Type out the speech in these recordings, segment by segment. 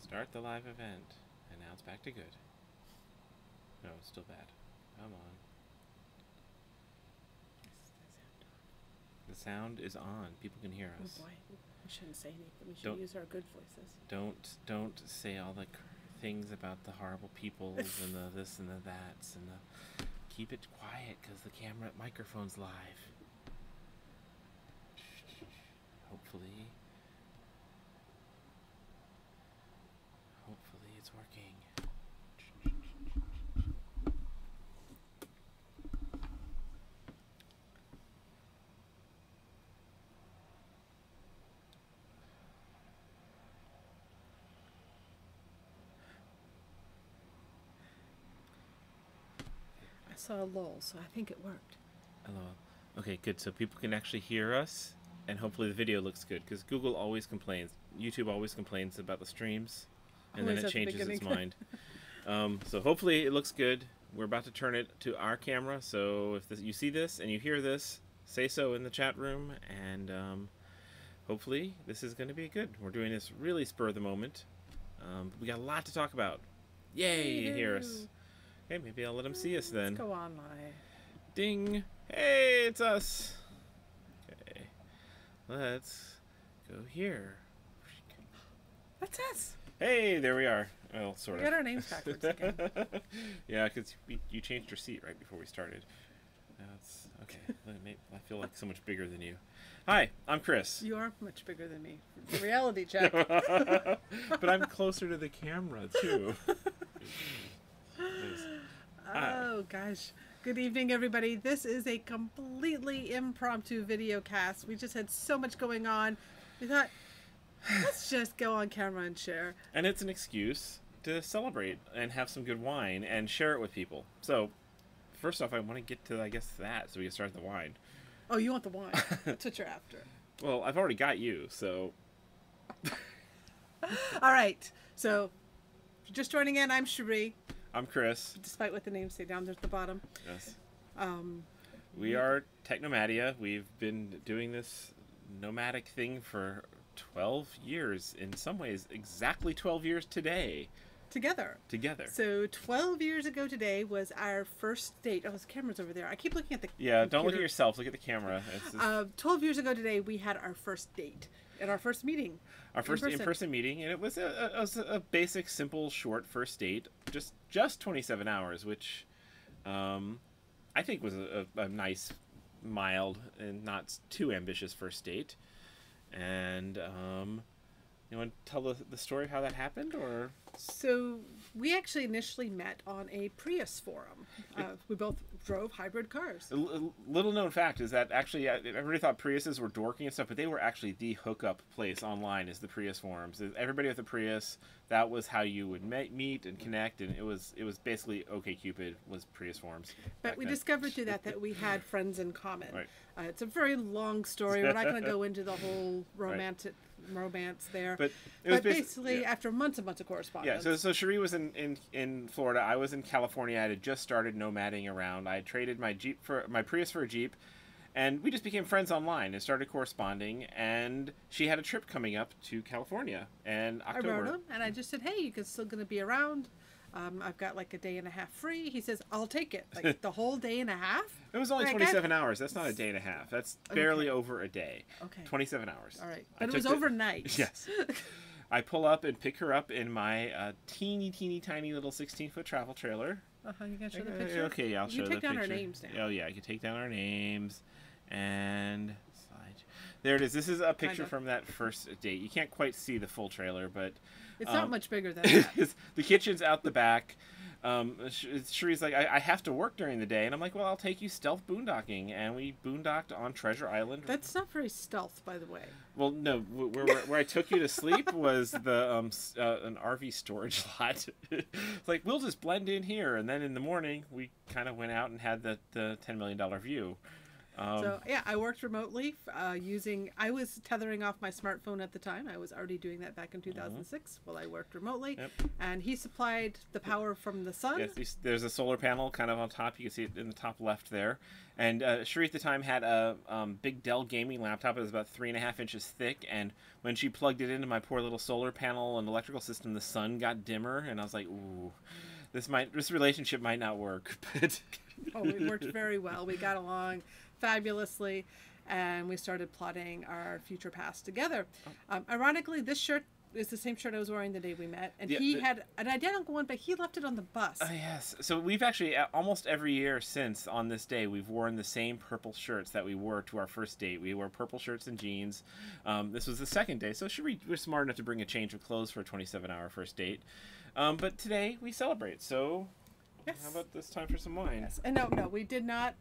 Start the live event. And now it's back to good. No, it's still bad. Come on. The sound is on. People can hear us. Oh boy, we shouldn't say anything. We should use our good voices. Don't say all the things about the horrible peoples and the this and the that's and the. Keep it quiet because the camera microphone's live. Hopefully it's working. I saw a lull, so I think it worked. Hello. Okay, good. So people can actually hear us, and hopefully the video looks good, because Google always complains. YouTube always complains about the streams, and then it changes its mind. So hopefully it looks good. We're about to turn it to our camera, so if you see this and you hear this, say so in the chat room, and hopefully this is going to be good. We're doing this really spur of the moment. We got a lot to talk about. Yay, you hear us. Okay, maybe I'll let them see us then. Let's go on live. Ding! Hey, it's us! Okay, let's go here. That's us! Hey, there we are. Well, sort of. We got our names backwards again. Yeah, because you changed your seat right before we started. Now it's okay. I feel like so much bigger than you. Hi, I'm Chris. You are much bigger than me. The reality check. But I'm closer to the camera, too. Oh, gosh. Good evening, everybody. This is a completely impromptu video cast. We just had so much going on. We thought, let's just go on camera and share. And it's an excuse to celebrate and have some good wine and share it with people. So, first off, I want to get to, I guess, that, so we can start the wine. Oh, you want the wine. That's what you're after. Well, I've already got you, so... All right. So, if you're just joining in, I'm Cherie. I'm Chris. Despite what the names say down there at the bottom. Yes. We are Technomadia. We've been doing this nomadic thing for 12 years. In some ways, exactly 12 years today. Together. So 12 years ago today was our first date. Oh, the camera's over there. I keep looking at the Yeah, computer. don't look at yourself. Look at the camera. 12 years ago today, we had our first date and our first meeting. Our first in-person meeting, and it was a basic, simple, short first date. Just 27 hours, which I think was a nice, mild, and not too ambitious first date. And you want to tell the story of how that happened, or? So we actually initially met on a Prius forum. We both drove hybrid cars. A little known fact is that actually everybody thought Priuses were dorky and stuff, but they were actually the hookup place online is the Prius forums. Everybody with a Prius, that was how you would meet and connect, and it was basically OkCupid was Prius forums. But we discovered through that we had friends in common. Right. It's a very long story. We're not going to go into the whole romance there. But it was basically after months and months of correspondence. Yeah, so Cherie was in Florida. I was in California. I had just started nomading around. I traded my Prius for a Jeep, and we just became friends online and started corresponding. And she had a trip coming up to California in October. I wrote him, and I just said, "Hey, you're still going to be around. I've got like a day and a half free." He says, "I'll take it." Like the whole day and a half? It was only 27 hours. That's not a day and a half. That's barely over a day. Okay. 27 hours. All right. But it was overnight. Yes. I pull up and pick her up in my teeny tiny little 16-foot travel trailer. You gonna show the picture? Okay, yeah, I'll show the picture. You take down our names now. Oh yeah, I can take down our names and slide. There it is. This is a picture from that first date. You can't quite see the full trailer, but it's not much bigger than that. The kitchen's out the back. Cherie's like, I have to work during the day, and I'm like, well, I'll take you stealth boondocking, and we boondocked on Treasure Island. That's not very stealth, by the way. Well, no, where I took you to sleep was the an RV storage lot. It's like, we'll just blend in here, and then in the morning we kind of went out and had the $10 million view. So yeah, I worked remotely I was tethering off my smartphone at the time. I was already doing that back in 2006 while I worked remotely. Yep. And he supplied the power from the sun. Yes, there's a solar panel kind of on top. You can see it in the top left there. And Cherie at the time had a big Dell gaming laptop. It was about 3.5 inches thick. And when she plugged it into my poor little solar panel and electrical system, the sun got dimmer. And I was like, ooh, this relationship might not work. But oh, it worked very well. We got along fabulously, and we started plotting our future paths together. Ironically, this shirt is the same shirt I was wearing the day we met, and he had an identical one, but he left it on the bus. Yes. So we've actually, almost every year since on this day, we've worn the same purple shirts that we wore to our first date. We wore purple shirts and jeans. This was the second day, so Cherie was smart enough to bring a change of clothes for a 27-hour first date. But today we celebrate, so yes. How about this time for some wine? Yes. And no, we did not.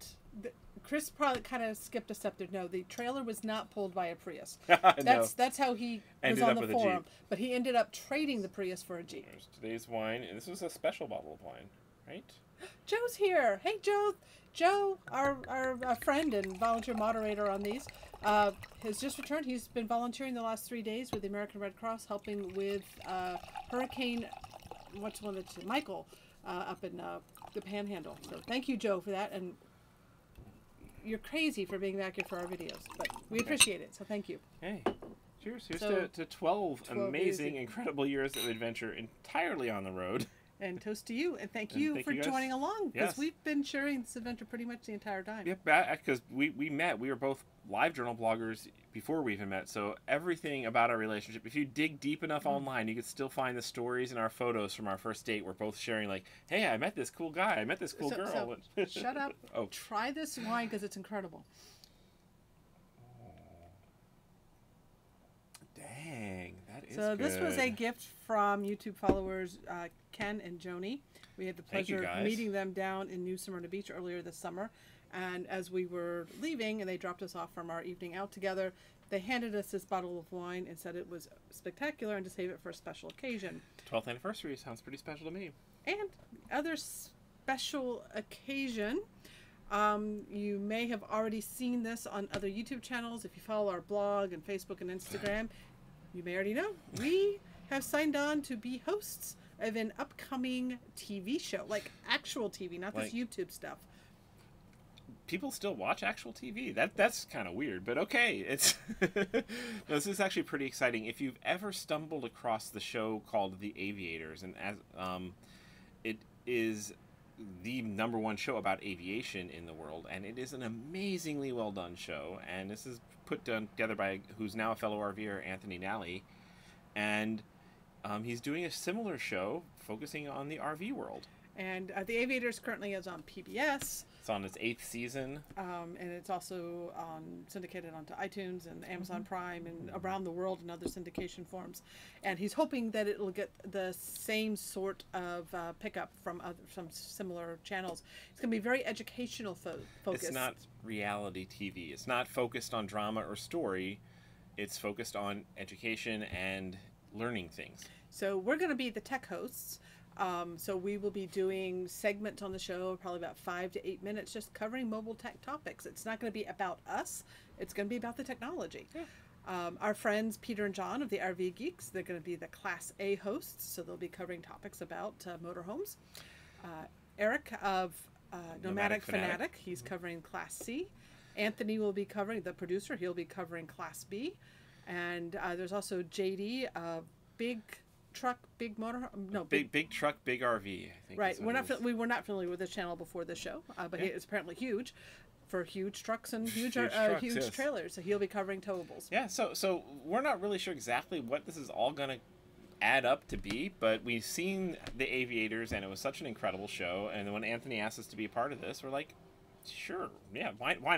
Chris probably kind of skipped a step there. No, the trailer was not pulled by a Prius. That's how he was on the forum. But he ended up trading the Prius for a Jeep. There's today's wine, and this was a special bottle of wine, right? Joe's here. Hey, Joe. Joe, our friend and volunteer moderator on these, has just returned. He's been volunteering the last 3 days with the American Red Cross, helping with Hurricane, Michael, up in the Panhandle. So thank you, Joe, for that. And you're crazy for being back here for our videos, but we appreciate it, so thank you. Hey, cheers. Here's to 12 amazing, incredible years of adventure entirely on the road. And toast to you, and thank you for joining along, because we've been sharing this adventure pretty much the entire time. Yep, because we met. We were both live journal bloggers before we even met, so everything about our relationship, if you dig deep enough online, you could still find the stories and our photos from our first date. We're both sharing like, hey, I met this cool guy, I met this cool girl. So shut up. Try this wine because it's incredible. Dang, that is So good. this was a gift from YouTube followers Ken and Joni. We had the pleasure of meeting them down in New Smyrna Beach earlier this summer. And as we were leaving and they dropped us off from our evening out together, they handed us this bottle of wine and said it was spectacular and to save it for a special occasion. 12th anniversary sounds pretty special to me. And other special occasion, you may have already seen this on other YouTube channels. If you follow our blog and Facebook and Instagram, you may already know. We have signed on to be hosts of an upcoming TV show, like actual TV, not this YouTube stuff. People still watch actual TV. That's kind of weird, but okay. It's this is actually pretty exciting. If you've ever stumbled across the show called The Aviators, and as it is the #1 show about aviation in the world, and it is an amazingly well done show. And this is put together by who's now a fellow RVer, Anthony Nally, and he's doing a similar show focusing on the RV world. And The Aviators currently is on PBS. It's on its 8th season. And it's also syndicated onto iTunes and Amazon Prime and around the world in other syndication forms. And he's hoping that it will get the same sort of pickup from similar channels. It's going to be very educational focused. It's not reality TV. It's not focused on drama or story. It's focused on education and learning things. So we're going to be the tech hosts. So we will be doing segments on the show, probably about 5 to 8 minutes, just covering mobile tech topics. It's not going to be about us. It's going to be about the technology. Yeah. Our friends Peter and John of the RV Geeks, they're going to be the Class A hosts, so they'll be covering topics about motorhomes. Eric of Nomadic Fanatic, he's covering Class C. Anthony will be covering, the producer, he'll be covering Class B. And there's also JD of Big Truck, Big Motor, Big Truck, Big RV. I think right. We were not familiar with this channel before this show, but it's apparently huge for huge trucks and huge trailers. So he'll be covering towables. Yeah. So we're not really sure exactly what this is all going to add up to be, but we've seen The Aviators, and it was such an incredible show. And when Anthony asked us to be a part of this, we're like, sure, yeah, why not? Why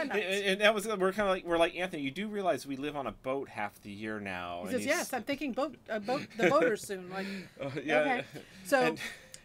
not? And that was we're like Anthony. You do realize we live on a boat half the year now. He says, yes, I'm thinking the boaters soon. Like, okay. So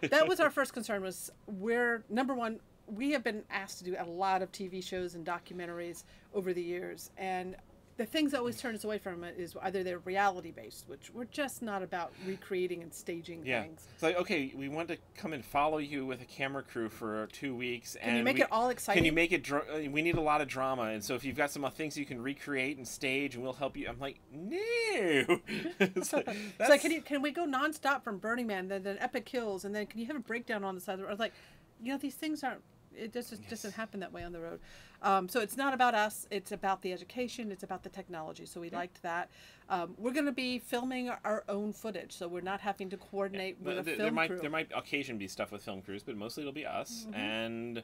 that was our first concern. Was we're #1. We have been asked to do a lot of TV shows and documentaries over the years, and the things that always turn us away from it is either they're reality based, which we're just not about recreating and staging things. It's like, okay, we want to come and follow you with a camera crew for 2 weeks. Can you make it all exciting? Can you make it, we need a lot of drama. And so if you've got some things you can recreate and stage and we'll help you. I'm like, no. It's like, can we go nonstop from Burning Man, then Epic Kills, and then can you have a breakdown on the side of the road? I was like, these things aren't, it just doesn't happen that way on the road. So it's not about us. It's about the education. It's about the technology. So we liked that. We're going to be filming our own footage, so we're not having to coordinate with a film crew. There might occasionally be stuff with film crews, but mostly it'll be us. And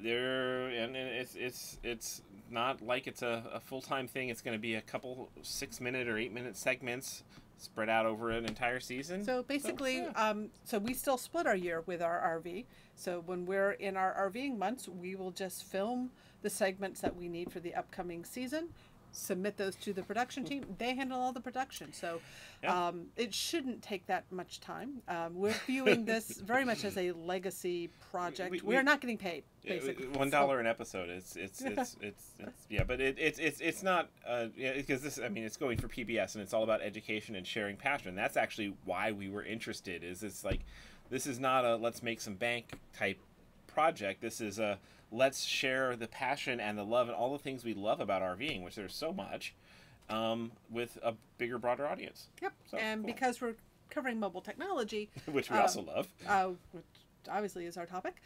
it's not like it's a full-time thing. It's going to be a couple 6-minute or 8-minute segments spread out over an entire season. So basically, so we still split our year with our RV. So when we're in our RVing months, we will just film the segments that we need for the upcoming season, submit those to the production team. They handle all the production. So it shouldn't take that much time. We're viewing this very much as a legacy project. We're not getting paid, basically. $1 an episode. It's but it's not because this. I mean, it's going for PBS and it's all about education and sharing passion. That's actually why we were interested. It's like, this is not a let's make some bank type project. This is a let's share the passion and the love and all the things we love about RVing, which there's so much, with a bigger, broader audience. Yep. So, and because we're covering mobile technology, which we also love, which obviously is our topic,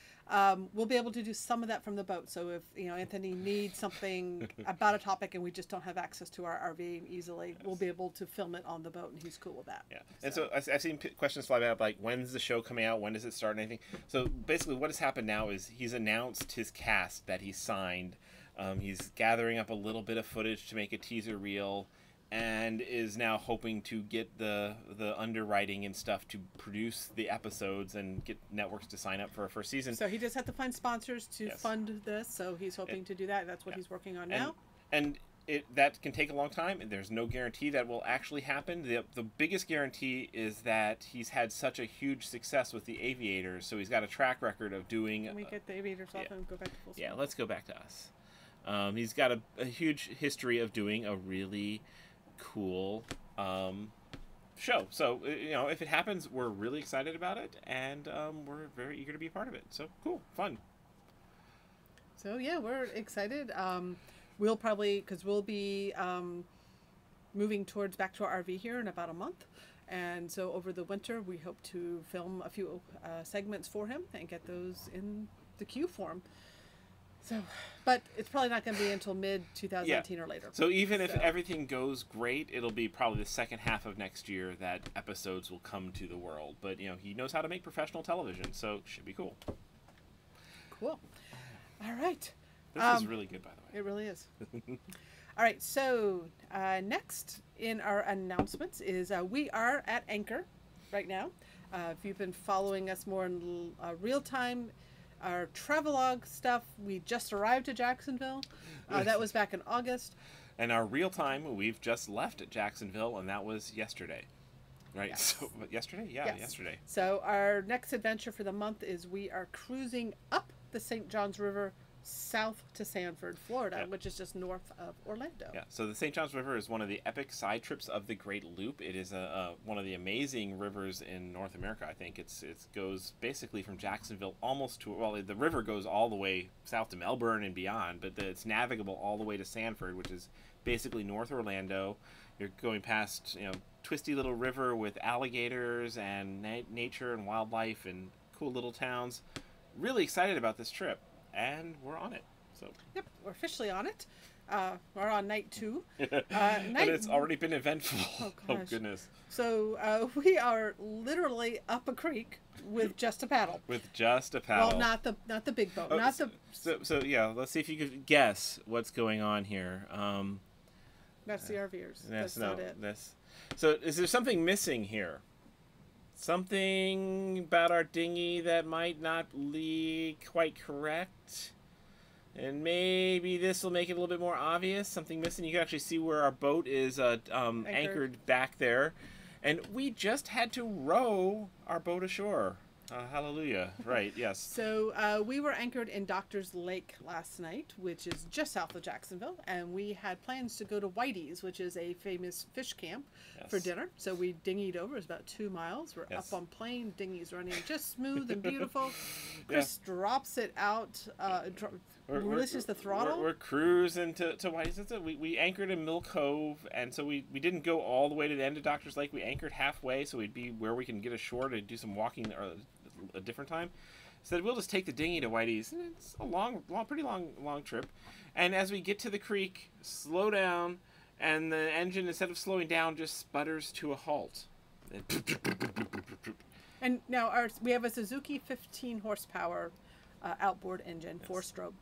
we'll be able to do some of that from the boat. So if Anthony needs something about a topic and we just don't have access to our RV easily, we'll be able to film it on the boat, and he's cool with that. Yeah. And so I've seen questions fly out like, when's the show coming out? When does it start? And anything. So basically, what has happened now is he's announced his cast that he signed. He's gathering up a little bit of footage to make a teaser reel, and is now hoping to get the underwriting and stuff to produce the episodes and get networks to sign up for a first season. So he just had to find sponsors to fund this, so he's hoping to do that. That's what he's working on now. And that can take a long time, and there's no guarantee that will actually happen. The biggest guarantee is that he's had such a huge success with the Aviators, so he's got a track record of doing... Can we get the Aviators off and go back to full screen? Yeah, let's go back to us. He's got a huge history of doing a really cool show. So, if it happens, we're really excited about it, and we're very eager to be a part of it. So, cool, fun. So, yeah, we're excited. We'll probably, because we'll be moving back to our RV here in about a month. And so over the winter, we hope to film a few segments for him and get those in the queue form. So, but it's probably not going to be until mid-2019 or later. So even if everything goes great, it'll be probably the second half of next year that episodes will come to the world. But, he knows how to make professional television, so it should be cool. Cool. All right. This is really good, by the way. It really is. All right, so next in our announcements is we are at Anchor right now. If you've been following us more in real time, our travelogue stuff, we just arrived to Jacksonville. That was back in August. And our real time, we've just left at Jacksonville, and that was yesterday. Right? Yes. So, yesterday? Yeah, yes. Yesterday. So our next adventure for the month is we are cruising up the St. Johns River south to Sanford, Florida, which is just north of Orlando. Yeah, so the St. Johns River is one of the epic side trips of the Great Loop. It is one of the amazing rivers in North America, I think. It goes basically from Jacksonville almost to, well, the river goes all the way south to Melbourne and beyond, but it's navigable all the way to Sanford, which is basically North Orlando. You're going past, twisty little river with alligators and nature and wildlife and cool little towns. Really excited about this trip. And we're on it. So. Yep, we're officially on it. We're on night 2. And it's already been eventful. Oh goodness. So we are literally up a creek with just a paddle. With just a paddle. Well, not the big boat. So yeah, let's see if you could guess what's going on here. That's the RVers. That's not it. So is there something missing here? Something about our dinghy that might not be quite correct. And maybe this will make it a little bit more obvious. Something missing. You can actually see where our boat is anchored back there. And we just had to row our boat ashore. Hallelujah. Right, yes. So we were anchored in Doctor's Lake last night, which is just south of Jacksonville, and we had plans to go to Whitey's, which is a famous fish camp, for dinner. So we dinghied over. It's about 2 miles. We're up on plane, dinghies running just smooth and beautiful. Chris drops it out, releases the throttle. We're cruising to Whitey's. We anchored in Mill Cove, and so we didn't go all the way to the end of Doctor's Lake. We anchored halfway, so we'd be where we can get ashore to do some walking or a different time. So we'll just take the dinghy to Whitey's. It's a pretty long trip. And as we get to the creek, slow down, and the engine, instead of slowing down, just sputters to a halt. And now we have a Suzuki 15 horsepower outboard engine, 4-stroke.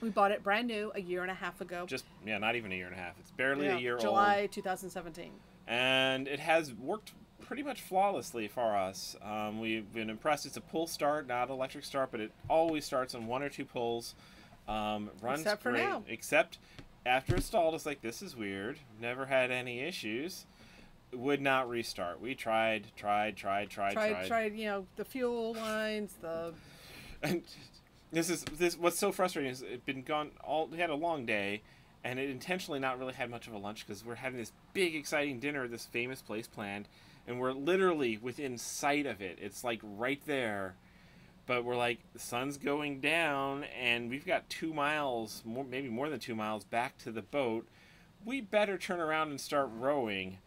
We bought it brand new a year and a half ago. Not even a year and a half. It's barely a year old. July 2017. And it has worked pretty much flawlessly for us. We've been impressed. It's a pull start, not electric start, but it always starts on 1 or 2 pulls. Runs Except for great. now. Except after it's stalled, it's like, this is weird. Never had any issues. Would not restart. We tried. You know, the fuel lines, And this what's so frustrating is it's been gone we had a long day, and it intentionally not really had much of a lunch because we're having this big exciting dinner at this famous place planned, and we're literally within sight of it. It's like right there, but we're like, the sun's going down and we've got 2 miles, maybe more than 2 miles back to the boat. We better turn around and start rowing.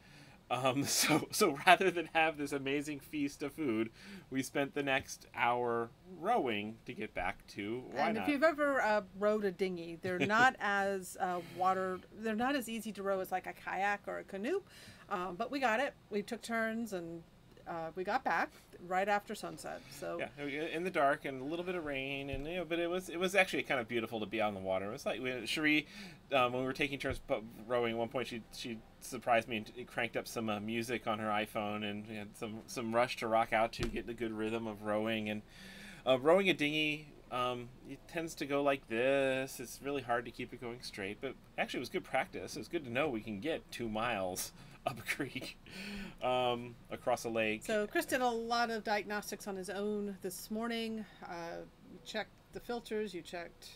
So rather than have this amazing feast of food, we spent the next hour rowing to get back to And if you've ever rowed a dinghy, they're not as they're not as easy to row as like a kayak or a canoe. But we got it. We took turns, and we got back right after sunset. So in the dark and a little bit of rain, and but it was actually kind of beautiful to be on the water. It was like Cherie, when we were taking turns rowing, at one point she surprised me and cranked up some music on her iPhone, and we had some Rush to rock out to, get the good rhythm of rowing. And rowing a dinghy, it tends to go like this. It's really hard to keep it going straight, but actually it was good practice. It was good to know we can get 2 miles up a creek, across a lake. So Chris did a lot of diagnostics on his own this morning. You checked the filters. You checked.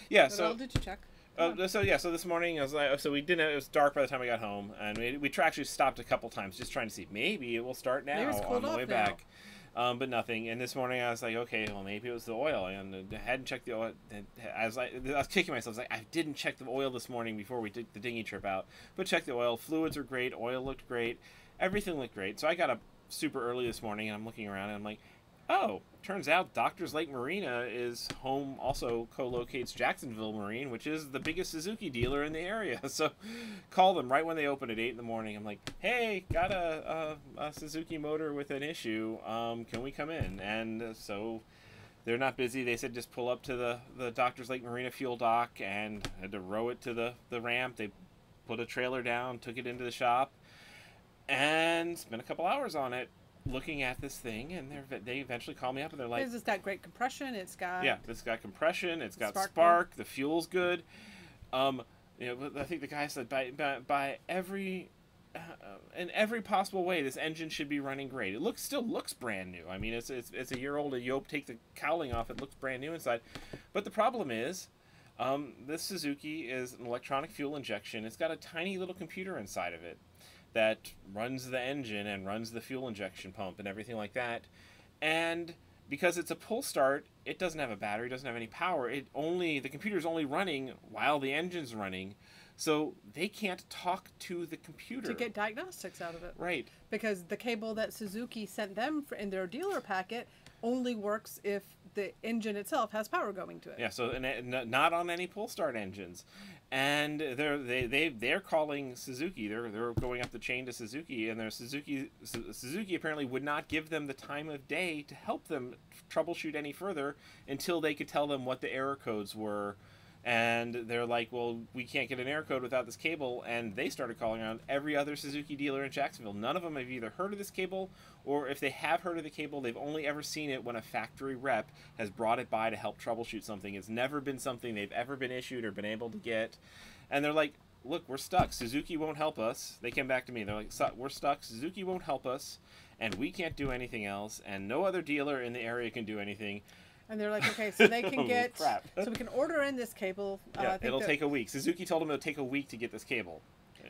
Yeah. What all did you check? So this morning it was dark by the time I got home, and we actually stopped a couple times just trying to see, maybe it will start now on the way back. But nothing. And this morning I was like, okay, well, maybe it was the oil. And I hadn't checked the oil. I was kicking myself. I was like, I didn't check the oil this morning before we did the dinghy trip out. But check the oil. Fluids are great. Oil looked great. Everything looked great. So I got up super early this morning, and I'm looking around, and I'm like, oh, turns out Doctor's Lake Marina is home, also co-locates Jacksonville Marine, which is the biggest Suzuki dealer in the area. So call them right when they open at 8 in the morning. I'm like, hey, got a Suzuki motor with an issue. Can we come in? And so they're not busy. They said just pull up to the Doctor's Lake Marina fuel dock, and had to row it to the ramp. They put a trailer down, took it into the shop, and spent a couple hours on it, looking at this thing. And they eventually call me up, and they're like, it's got great compression. It's got compression. It's got spark. The fuel's good. I think the guy said by every in every possible way, this engine should be running great. It still looks brand new. I mean, it's a year old. You take the cowling off, it looks brand new inside. But the problem is, this Suzuki is an electronic fuel injection. It's got a tiny little computer inside of it that runs the engine and runs the fuel injection pump and everything like that. And because it's a pull start, it doesn't have a battery, doesn't have any power. The computer's only running while the engine's running. So they can't talk to the computer to get diagnostics out of it. Right. Because the cable that Suzuki sent them in their dealer packet only works if the engine itself has power going to it. Yeah, so not on any pull start engines. And they're calling Suzuki. They're going up the chain to Suzuki, and Suzuki apparently would not give them the time of day to help them troubleshoot any further until they could tell them what the error codes were. And they're like, well, we can't get an error code without this cable. And they started calling on every other Suzuki dealer in Jacksonville. None of them have either heard of this cable, or if they have heard of the cable, they've only ever seen it when a factory rep has brought it by to help troubleshoot something. It's never been something they've ever been issued or been able to get. And they're like, look, we're stuck. Suzuki won't help us. They came back to me. They're like, we're stuck. Suzuki won't help us, and we can't do anything else, and no other dealer in the area can do anything. And they're like, okay, so they can get, crap. So we can order in this cable. Yeah, it'll take a week. Suzuki told them it'll take a week to get this cable.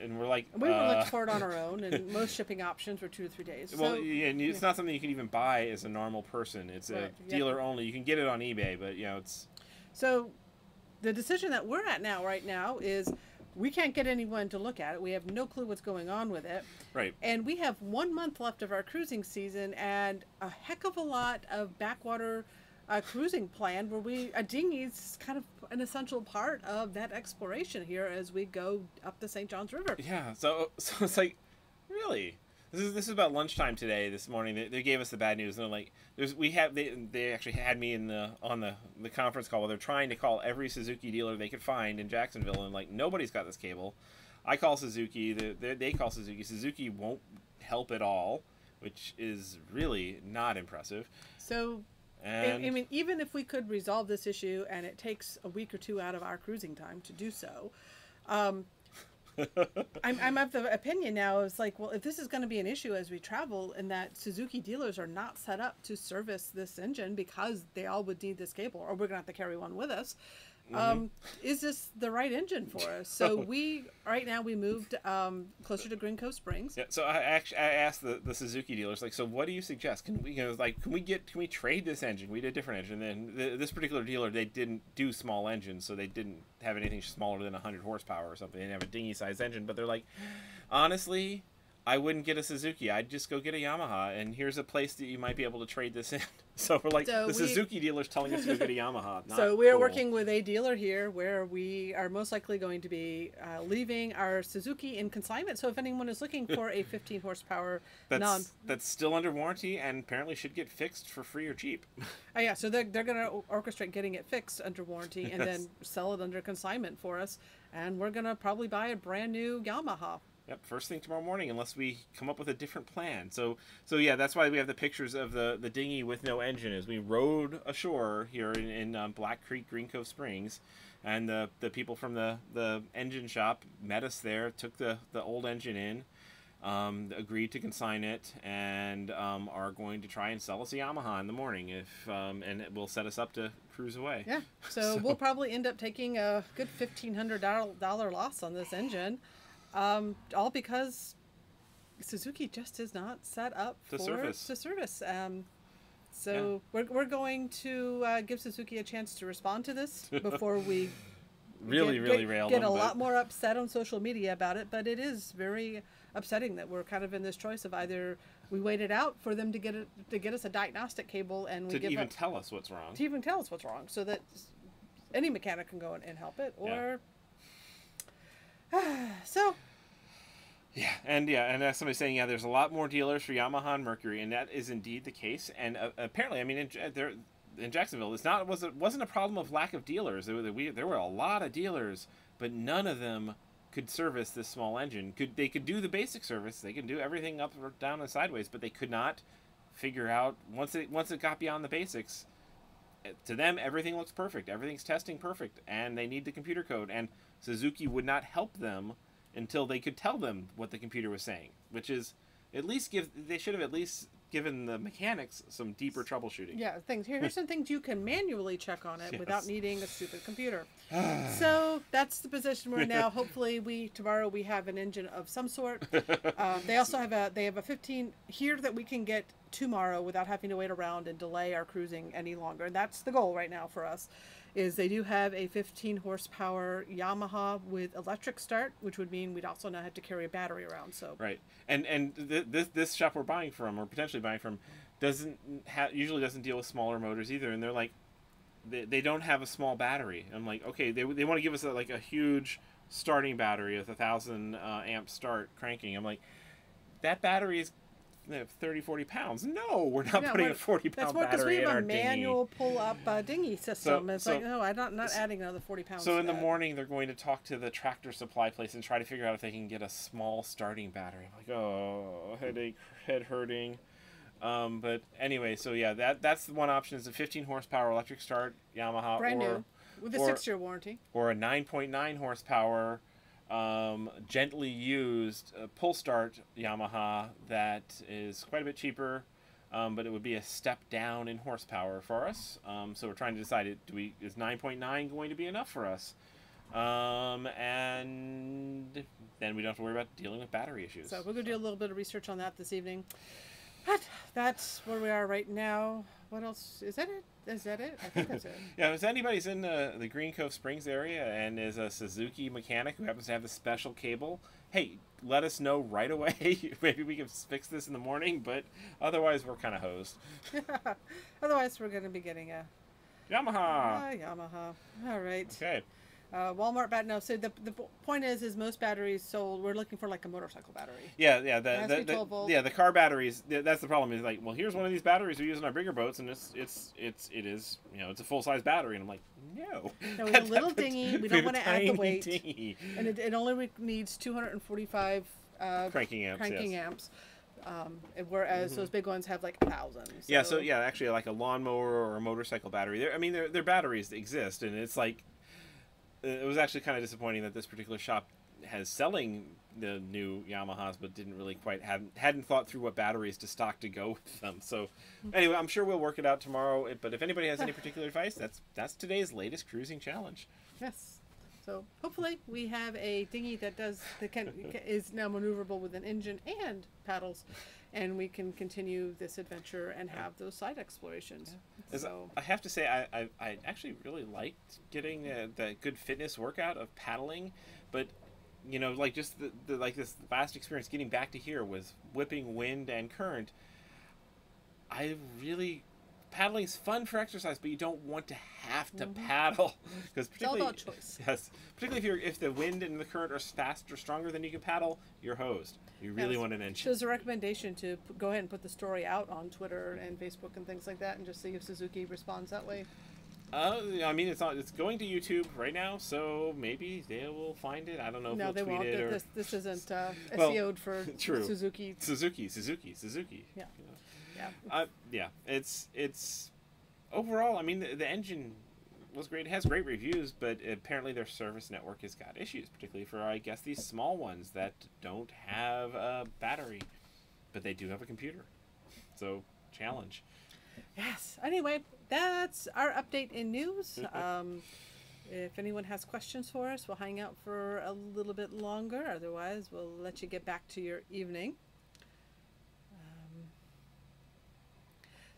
And we're like, we were looking for it on our own, and most shipping options were 2 to 3 days. Well, yeah, and it's not something you can even buy as a normal person. It's a dealer only. You can get it on eBay, but it's. So, the decision that we're at right now, is we can't get anyone to look at it. We have no clue what's going on with it. Right. And we have 1 month left of our cruising season, and a heck of a lot of backwater cruising plan where a dinghy is kind of an essential part of that exploration here as we go up the St. Johns River. Yeah, so it's like, really? This is about lunchtime today, this morning. They gave us the bad news. And they're like, they actually had me on the conference call where they're trying to call every Suzuki dealer they could find in Jacksonville, and like, nobody's got this cable. I call Suzuki, they call Suzuki. Suzuki won't help at all, which is really not impressive. So, I mean, even if we could resolve this issue, and it takes a week or 2 out of our cruising time to do so, I'm of the opinion now, it's like, well, if this is going to be an issue as we travel, and that Suzuki dealers are not set up to service this engine because they all would need this cable, or we're going to have to carry one with us, is this the right engine for us? So right now we moved closer to Green Cove Springs. Yeah. So I asked the Suzuki dealers, like, so what do you suggest? Can we trade this engine? We did a different engine. And this particular dealer, they didn't do small engines, so they didn't have anything smaller than 100 horsepower or something. They didn't have a dinghy sized engine, but they're like, honestly, I wouldn't get a Suzuki. I'd just go get a Yamaha, and here's a place that you might be able to trade this in. So we're like, Suzuki dealer's telling us to go get a Yamaha. So we're working with a dealer here where we are most likely going to be leaving our Suzuki in consignment. So if anyone is looking for a 15 horsepower that's still under warranty and apparently should get fixed for free or cheap. Yeah, so they're going to orchestrate getting it fixed under warranty and then sell it under consignment for us. And we're going to probably buy a brand new Yamaha. Yep, first thing tomorrow morning, unless we come up with a different plan. So yeah, that's why we have the pictures of the dinghy with no engine. As we rowed ashore here in Black Creek, Green Cove Springs, and the people from the engine shop met us there, took the old engine in, agreed to consign it, and are going to try and sell us a Yamaha in the morning and it will set us up to cruise away. Yeah, so we'll probably end up taking a good $1,500 loss on this engine. All because Suzuki just is not set up to service. We're going to give Suzuki a chance to respond to this before we get a lot more upset on social media about it. But it is very upsetting that we're kind of in this choice of either we wait it out for them to get us a diagnostic cable and we tell us what's wrong. To even tell us what's wrong, so that any mechanic can go and help it, or. So. Yeah, and as somebody's saying, there's a lot more dealers for Yamaha and Mercury, and that is indeed the case. And apparently, I mean, in Jacksonville, wasn't a problem of lack of dealers. There were a lot of dealers, but none of them could service this small engine. They could do the basic service, they could do everything up or down and sideways, but they could not figure out once it got beyond the basics. To them, everything looks perfect. Everything's testing perfect, and they need the computer code. And Suzuki would not help them until they could tell them what the computer was saying, which is they should have at least given the mechanics some deeper troubleshooting. Yeah, here's some things you can manually check on it without needing a stupid computer. So that's the position we're in now. Hopefully tomorrow we have an engine of some sort. They also have a 15 here that we can get tomorrow without having to wait around and delay our cruising any longer. And that's the goal right now for us. Is they do have a 15 horsepower Yamaha with electric start, which would mean we'd also not have to carry a battery around. So right, and this shop we're buying from, or potentially buying from, usually doesn't deal with smaller motors either, and they're like, they don't have a small battery. I'm like, okay, they want to give us a huge starting battery with 1,000 amp start cranking. I'm like, that battery is 30, 40 pounds. No, we're not putting a 40-pound battery in our dinghy. That's a manual pull-up dinghy system. I'm not adding another 40 pounds. So in the morning, they're going to talk to the tractor supply place and try to figure out if they can get a small starting battery. I'm like, oh, headache, head hurting. But anyway, so yeah, that's the one option is a 15 horsepower electric start Yamaha, brand new with a 6-year warranty, or a 9.9 horsepower gently used pull start Yamaha that is quite a bit cheaper, but it would be a step down in horsepower for us. So we're trying to decide, is 9.9 going to be enough for us? And then we don't have to worry about dealing with battery issues. So we're going to do a little bit of research on that this evening. But that's where we are right now. What else? Is that it? Is that it? I think that's it. Yeah, if anybody's in the Green Cove Springs area and is a Suzuki mechanic who happens to have the special cable, hey, let us know right away. Maybe we can fix this in the morning, but otherwise we're kind of hosed. Otherwise we're going to be getting a Yamaha. Yamaha. All right. Okay. Walmart battery. No, so the point is most batteries sold. We're looking for like a motorcycle battery. Yeah. The car batteries. That's the problem. Is like, well, here's one of these batteries we use in our bigger boats, and it is it's a full size battery, and I'm like, no. No, it's a little dinghy. We don't want to add the weight. Dinghy. And it only needs 245 cranking amps. Whereas those big ones have like 1,000. So. Yeah. Actually, like a lawnmower or a motorcycle battery. Their batteries exist, and it's like. It was actually kind of disappointing that this particular shop has selling the new Yamahas, but didn't really hadn't thought through what batteries to stock to go with them. So anyway, I'm sure we'll work it out tomorrow. But if anybody has any particular advice, that's today's latest cruising challenge. Yes. So hopefully we have a dinghy that is now maneuverable with an engine and paddles, and we can continue this adventure and have those side explorations. So I have to say, I actually really liked getting the good fitness workout of paddling, but like just this last experience getting back to here with whipping wind and current. Paddling's fun for exercise, but you don't want to have to paddle because it's all about choice. Yes, particularly if the wind and the current are faster, stronger than you can paddle, you're hosed. You really want an engine. So there's a recommendation to go ahead and put the story out on Twitter and Facebook and things like that, and just see if Suzuki responds that way. I mean, it's going to YouTube right now, so maybe they will find it. I don't know if they'll tweet it or... This isn't SEO'd for true. Suzuki. Suzuki. Yeah. Yeah. It's overall. I mean, the engine was great. It has great reviews, but apparently their service network has got issues, particularly for I guess these small ones that don't have a battery, but they do have a computer. So challenge. Yes. Anyway, that's our update in news. If anyone has questions for us, we'll hang out for a little bit longer. Otherwise, we'll let you get back to your evening.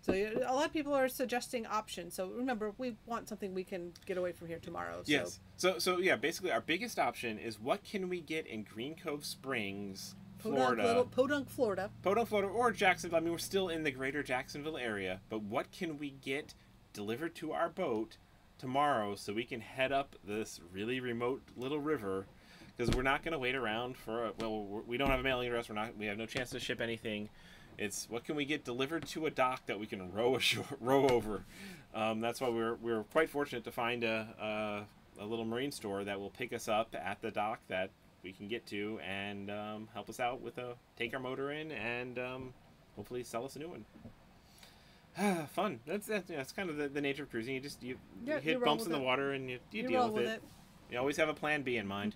So a lot of people are suggesting options. So remember, we want something we can get away from here tomorrow. So. Yes. So yeah, basically our biggest option is what can we get in Green Cove Springs, Florida. Podunk, Florida. Podunk, Florida, or Jacksonville. I mean, we're still in the greater Jacksonville area, but what can we get delivered to our boat tomorrow so we can head up this really remote little river? Because we're not going to wait around for we don't have a mailing address. We have no chance to ship anything. It's what can we get delivered to a dock that we can row over. That's why we're quite fortunate to find a little marine store that will pick us up at the dock that we can get to and help us out with take our motor in and hopefully sell us a new one. Fun. That's kind of the nature of cruising. You hit bumps in the water and you deal with it. You always have a plan B in mind.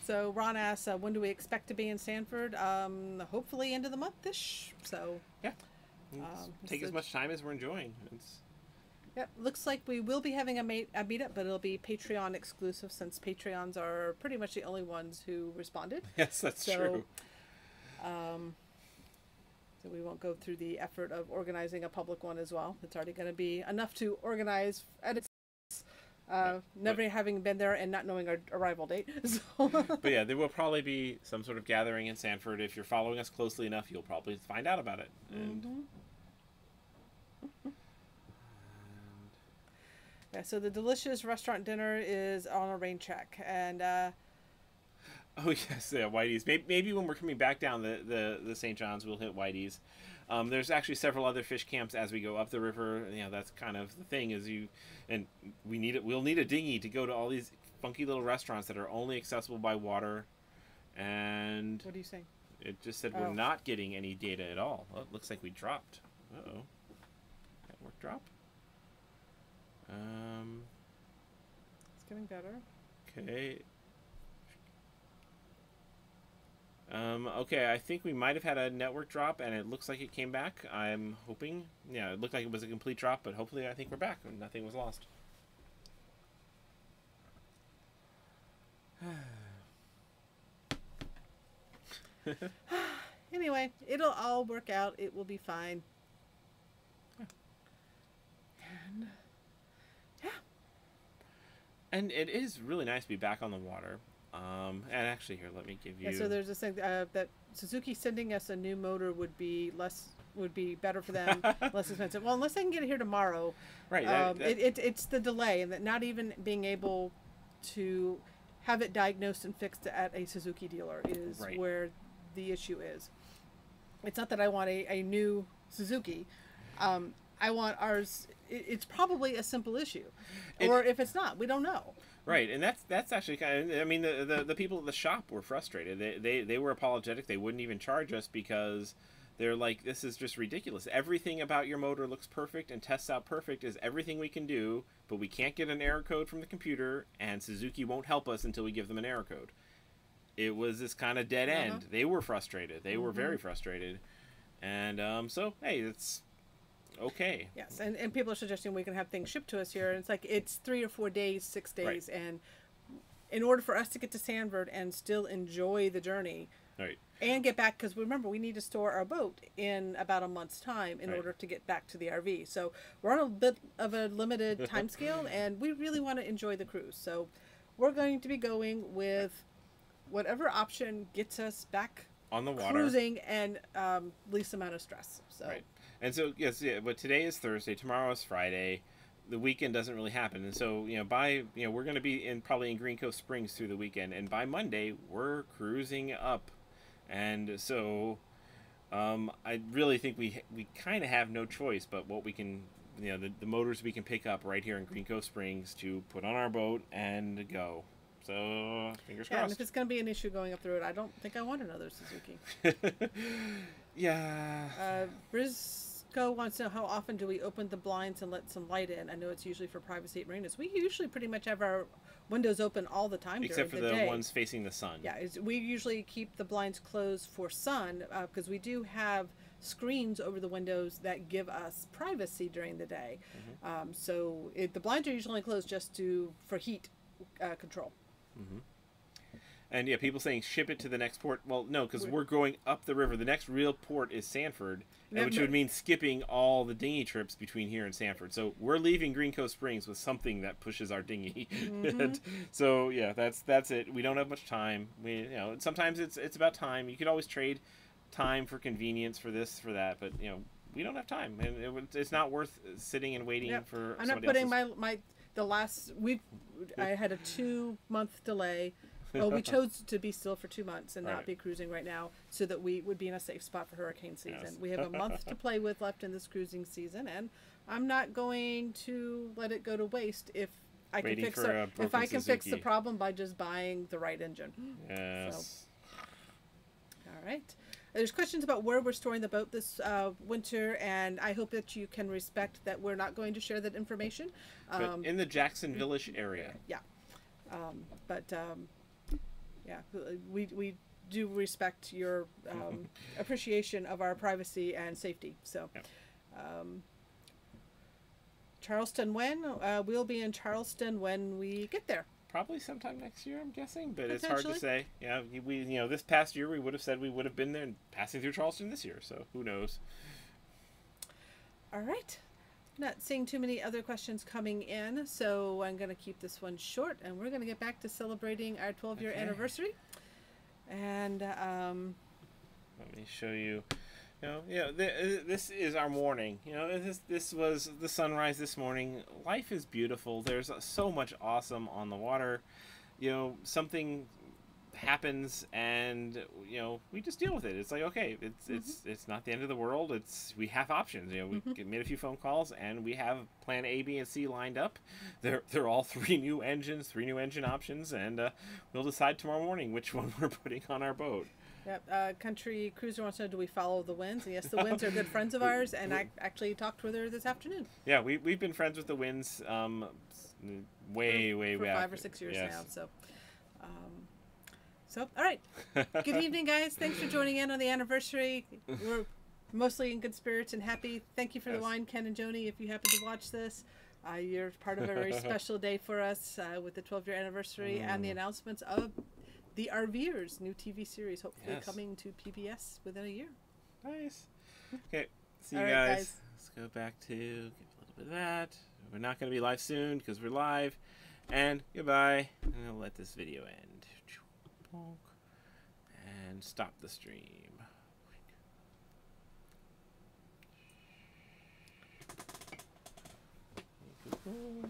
So Ron asks, when do we expect to be in Sanford? Hopefully end of the month-ish. So yeah, take as much time as we're enjoying. Yep, looks like we will be having a meetup, but it'll be Patreon exclusive since Patreons are pretty much the only ones who responded. Yes, that's true. So we won't go through the effort of organizing a public one as well. It's already going to be enough to organize at its never having been there and not knowing our arrival date. So. But yeah, there will probably be some sort of gathering in Sanford. If you're following us closely enough, you'll probably find out about it. And yeah, so the delicious restaurant dinner is on a rain check, and oh yes, yeah, Whitey's. Maybe when we're coming back down the St. John's, we'll hit Whitey's. There's actually several other fish camps as we go up the river. That's kind of the thing we'll need a dinghy to go to all these funky little restaurants that are only accessible by water. And what are you saying? It just said we're not getting any data at all. Well, it looks like we dropped. Uh-oh. Network drop. It's getting better. Okay. Okay, I think we might have had a network drop, and it looks like it came back. I'm hoping. Yeah, it looked like it was a complete drop, but hopefully I think we're back and nothing was lost. Anyway, it'll all work out. It will be fine. And yeah. And it is really nice to be back on the water. And actually, here, let me give you. Yeah, so there's this thing that Suzuki sending us a new motor would be better for them, less expensive. Well, unless they can get it here tomorrow. Right. It's the delay, and that not even being able to have it diagnosed and fixed at a Suzuki dealer is right. where the issue is. It's not that I want a new Suzuki. I want ours. It's probably a simple issue, or if it's not, we don't know. Right, and that's actually kind of. I mean, the people at the shop were frustrated. They were apologetic. They wouldn't even charge us because they're like, this is just ridiculous. Everything about your motor looks perfect and tests out perfect is everything we can do, but we can't get an error code from the computer, and Suzuki won't help us until we give them an error code. It was this kind of dead end. They were frustrated. They were very frustrated, and so hey, it's. Okay. Yes, and people are suggesting we can have things shipped to us here. And it's like it's 3 or 4 days, 6 days, right. And in order for us to get to Sanford and still enjoy the journey, right, and get back, because remember we need to store our boat in about a month's time in right. order to get back to the RV. So we're on a bit of a limited time scale, and we really want to enjoy the cruise. So we're going to be going with whatever option gets us back on the water, cruising, and least amount of stress. So. Right. And so, yes, yeah, but today is Thursday, tomorrow is Friday, the weekend doesn't really happen. And so, we're going to be probably in Green Cove Springs through the weekend. And by Monday, we're cruising up. And so, I really think we kind of have no choice but what we can, the motors we can pick up right here in Green Cove Springs to put on our boat and go. So, fingers crossed. And if it's going to be an issue going up the road, I don't think I want another Suzuki. Yeah. Briscoe wants to know, how often do we open the blinds and let some light in? I know it's usually for privacy at marinas. We usually pretty much have our windows open all the time except during the for day. The ones facing the sun. Yeah, we usually keep the blinds closed for sun because we do have screens over the windows that give us privacy during the day. So the blinds are usually closed just for heat control. And yeah, people saying ship it to the next port. Well, no, because we're going up the river. The next real port is Sanford, which would mean skipping all the dinghy trips between here and Sanford. So we're leaving Green Cove Springs with something that pushes our dinghy. So yeah, that's it. We don't have much time. Sometimes it's about time. You could always trade time for convenience, for this, for that, but we don't have time, and it's not worth sitting and waiting for. I'm not putting I had a 2-month delay. Well, we chose to be still for 2 months and not be cruising right now, so that we would be in a safe spot for hurricane season. Yes. We have a month to play with left in this cruising season, and I'm not going to let it go to waste if I can fix the problem by just buying the right engine. Yes. So. All right. There's questions about where we're storing the boat this winter, and I hope that you can respect that we're not going to share that information. But in the Jacksonville-ish area. Yeah. Yeah, we do respect your appreciation of our privacy and safety. So, Charleston when? We'll be in Charleston when we get there. Probably sometime next year, I'm guessing, but it's hard to say. Yeah, this past year we would have said we would have been there and passing through Charleston this year, so who knows. All right. Not seeing too many other questions coming in, so I'm going to keep this one short, and we're going to get back to celebrating our 12-year anniversary. And let me show you. This is our morning. This was the sunrise this morning. Life is beautiful. There's so much awesome on the water. Something happens, and we just deal with it. It's like, okay, it's not the end of the world. We have options. We made a few phone calls, and we have plan A, B, and C lined up. They're all 3 new engines, 3 new engine options, and we'll decide tomorrow morning which one we're putting on our boat. Yep. Country Cruiser wants to know, do we follow the Winds? And yes, the Winds are good friends of ours, and I actually talked with her this afternoon. Yeah, we've been friends with the Winds way for back. 5 or 6 years now. So, all right. Good evening, guys. Thanks for joining in on the anniversary. We're mostly in good spirits and happy. Thank you for the wine, Ken and Joni, if you happen to watch this. You're part of a very special day for us with the 12-year anniversary and the announcements of the RVers new TV series, hopefully coming to PBS within a year. Nice. Okay, see you guys. Let's go back to give a little bit of that. We're not going to be live soon because we're live. And goodbye. And I'll let this video end. And stop the stream. Cool.